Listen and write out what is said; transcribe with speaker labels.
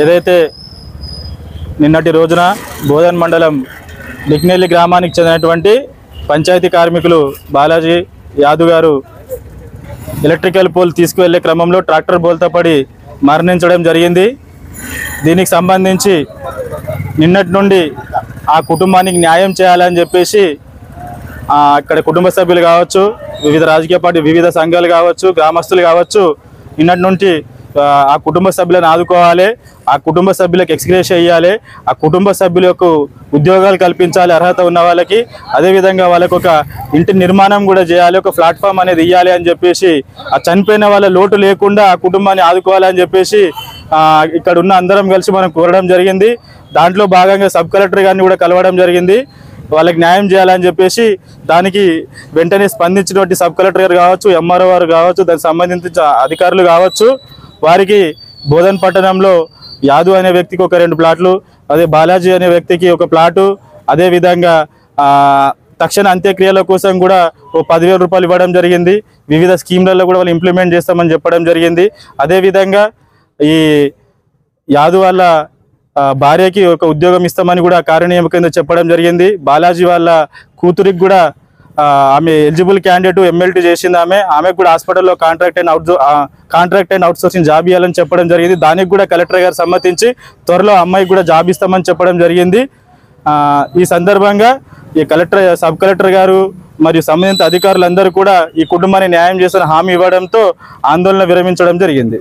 Speaker 1: ఏదైతే నిన్నటి రోజున బోధన్ మండలం డిగ్నెల్లి గ్రామానికి చెందినటువంటి పంచాయతీ కార్మికులు బాలాజీ యాదవ్ గారు ఎలక్ట్రికల్ పోల్ తీసుకువెళ్లే క్రమంలో ట్రాక్టర్ బోల్తా పడి మరణించడం జరిగింది. దీనికి సంబంధించి నిన్నటి నుండి ఆ కుటుంబానికి న్యాయం చేయాలని చెప్పేసి ఇక్కడ కుటుంబ సభ్యులు కావచ్చు, వివిధ రాజకీయ పార్టీ వివిధ సంఘాలు కావచ్చు, గ్రామస్తులు కావచ్చు, నిన్నటి నుండి ఆ కుటుంబ సభ్యులను ఆదుకోవాలి, ఆ కుటుంబ సభ్యులకు ఎక్స్గ్రేషియా ఇవ్వాలి, ఆ కుటుంబ సభ్యులకు ఉద్యోగాలు కల్పించాలి అర్హత ఉన్న వాళ్ళకి. అదేవిధంగా వాళ్ళకు ఒక ఇంటి నిర్మాణం కూడా చేయాలి, ఒక ప్లాట్ఫామ్ అనేది ఇవ్వాలి అని చెప్పేసి, ఆ చనిపోయిన వాళ్ళ లోటు లేకుండా ఆ కుటుంబాన్ని ఆదుకోవాలని చెప్పేసి ఇక్కడ ఉన్న అందరం కలిసి మనం కోరడం జరిగింది. దాంట్లో భాగంగా సబ్ కలెక్టర్ గారిని కూడా కలవడం జరిగింది. వాళ్ళకి న్యాయం చేయాలని చెప్పేసి దానికి వెంటనే స్పందించినటువంటి సబ్ కలెక్టర్ గారు కావచ్చు, ఎంఆర్ఓ గారు కావచ్చు, దానికి సంబంధించిన అధికారులు కావచ్చు, వారికి బోధన్ పట్టణంలో యాదవ్ అనే వ్యక్తికి ఒక 2 ప్లాట్లు, అదే బాలాజీ అనే వ్యక్తికి ఒక ప్లాటు, అదేవిధంగా తక్షణ అంత్యక్రియల కోసం కూడా ఓ 10,000 రూపాయలు ఇవ్వడం జరిగింది. వివిధ స్కీమ్లలో కూడా వాళ్ళు ఇంప్లిమెంట్ చేస్తామని చెప్పడం జరిగింది. అదేవిధంగా ఈ యాదవ్ వాళ్ళ భార్యకి ఒక ఉద్యోగం ఇస్తామని కూడా కార్యనియామకంగా చెప్పడం జరిగింది. బాలాజీ వాళ్ళ కూతురికి కూడా ఆమె ఎలిజిబుల్ క్యాండిడేట్ MLT చేసింది, ఆమెకు కూడా హాస్పిటల్లో కాంట్రాక్ట్ అండ్ అవుట్సోర్సింగ్ జాబ్ ఇవ్వాలని చెప్పడం జరిగింది. దానికి కూడా కలెక్టర్ గారు సమ్మతించి త్వరలో అమ్మాయికి కూడా జాబ్ ఇస్తామని చెప్పడం జరిగింది. ఈ సందర్భంగా ఈ సబ్ కలెక్టర్ గారు మరియు సంబంధిత అధికారులందరూ కూడా ఈ కుటుంబాన్ని న్యాయం చేసిన హామీ ఇవ్వడంతో ఆందోళన విరమించడం జరిగింది.